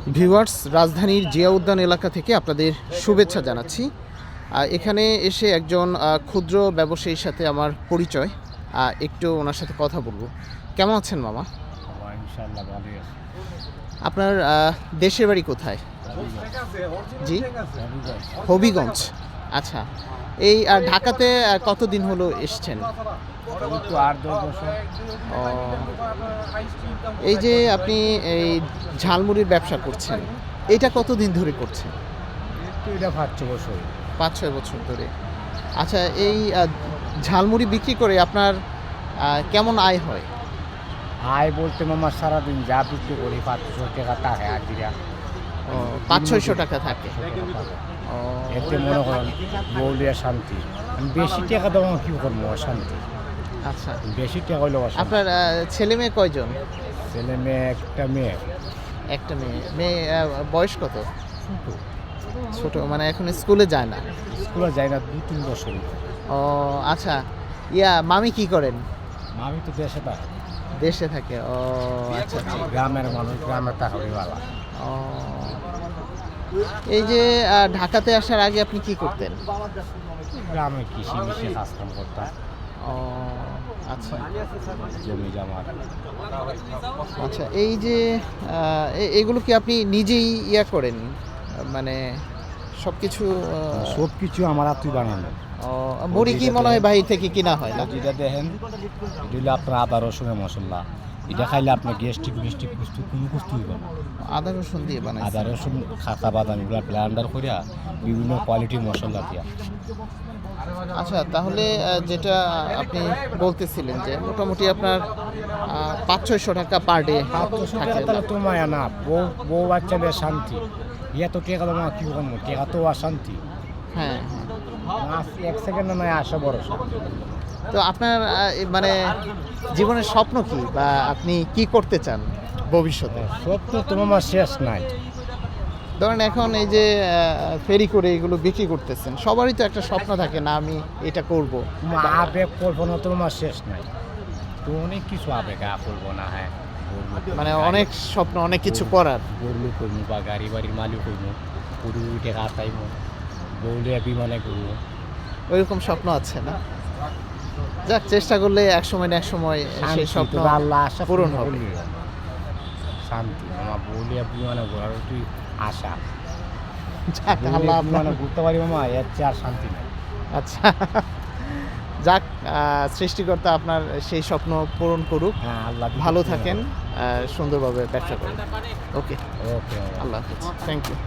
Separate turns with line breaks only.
Viewers, রাজধানীর জিয়া উদ্যান এলাকা থেকে আপনাদের শুভেচ্ছা জানাচ্ছি। এখানে এসে একজন ক্ষুদ্র ব্যবসায়ীর সাথে আমার পরিচয়, একটু ওনার সাথে কথা বলবো। কেমন আছেন মামা?
ইনশাআল্লাহ ভালোই আছে।
আপনার দেশের বাড়ি কোথায়? জি, হবিগঞ্জ। আচ্ছা, এই ঢাকাতে কতদিন হলো এসছেন?
তো 8-10 বছর।
ও, এই যে আপনি এই ঝালমুড়ির ব্যবসা করছেন, এটা কতদিন ধরে করছেন?
তো এটা 5-6 বছর।
5-6 বছর ধরে। আচ্ছা, এই ঝালমুড়ি বিক্রি করে আপনার কেমন আয় হয়?
আয় বলতে মামা সারাদিন যা বিক্রি করি 500 টাকা থাকে হাজিরা।
ও, 500-600 টাকা থাকে। ও,
এতে মনে করেন বৌলিয়া শান্তি। আমি বেশি টাকা দেওয়া কি করবো? অশান্তি।
আচ্ছা,
বেশি টাকা হইলে অশান্তি।
আপনার ছেলে মেয়ে কয়জন?
ছেলে মেয়ে একটা মেয়ে।
একটা মেয়ে। মেয়ে বয়স কত? ছোট, মানে এখন স্কুলে যায় না?
স্কুলে যায় না 2-3 বছর।
ও আচ্ছা, মামি কি করেন?
আমি তো দেশে থাকি।
দেশে থাকে। ও আচ্ছা আচ্ছা।
গ্রামের মানুষ, গ্রামের টাকা হইবালা।
ও, এই যে ঢাকাতে আসার আগে আপনি কি করতেন?
গ্রামে কৃষি মিশি কাজকাম করতাম।
ও আচ্ছা
জমি জামার।
আচ্ছা, এই যে এগুলো কি আপনি নিজেই করেন, মানে সব কিছু?
সব কিছু আমার হাতুই বানানো।
মুড়ি কি মনে হয় বাহির থেকে কিনা হয় না?
যেটা দেখেন এটা হলো আপনার আদা রসুনের মশলা। এটা খাইলে আপনার গ্যাস্ট্রিক মিস্ট্রিক কুস্তু কোনো কুস্তু হইব না।
আদা রসুন দিয়ে বানাই?
আদা রসুন, খাতা বাদাম এগুলো ব্লেন্ডার করিয়া বিভিন্ন কোয়ালিটির মশলা দিয়া।
আচ্ছা, তাহলে যেটা আপনি বলতেছিলেন যে মোটামুটি আপনার 500-600 টাকা পার ডে থাকে।
তাহলে তো মায়া না, বউ বউ বাচ্চা নিয়ে শান্তি। ইয়া তো টেকা তো কি করবো? টেকা তো অশান্তি।
হ্যাঁ,
এক সেকেন্ডে নয় আসা বড় শান্তি।
তো আপনার মানে জীবনের স্বপ্ন কি, বা আপনি কি করতে চান ভবিষ্যতে?
স্বপ্ন তো আমার শেষ নাই।
ধরেন এখন এই যে ফেরি করে এগুলো বিক্রি করতেছেন, সবারই তো একটা স্বপ্ন থাকে না, আমি এটা করব।
আবেগ কল্পনা তো আমার শেষ নাই। তো অনেক কিছু আবেগ করবো না। হ্যাঁ,
মানে অনেক স্বপ্ন, অনেক কিছু করার।
গরু করবো বা গাড়ি বাড়ির মালিক করবো, গরু উঠে কাটাইব, বৌলিয়া বিমানে করবো।
ওইরকম স্বপ্ন আছে না? যাক, চেষ্টা করলে এক সময় না এক সময় সেই স্বপ্ন
আল্লাহ আশা
পূরণ হবে।
শান্তি আমার বৌলিয়া বিমানে ঘোরার তুই আশা।
যাক, আল্লাহ আপনার
মানে ঘুরতে পারি মামা, এর চেয়ে আর শান্তি নেই।
আচ্ছা, যাক, সৃষ্টিকর্তা আপনার সেই স্বপ্ন পূরণ করুক।
হ্যাঁ, আল্লাহ
ভালো থাকেন, সুন্দরভাবে ব্যবসা করেন। ওকে,
ওকে
আল্লাহ হাফেজ, থ্যাংক ইউ।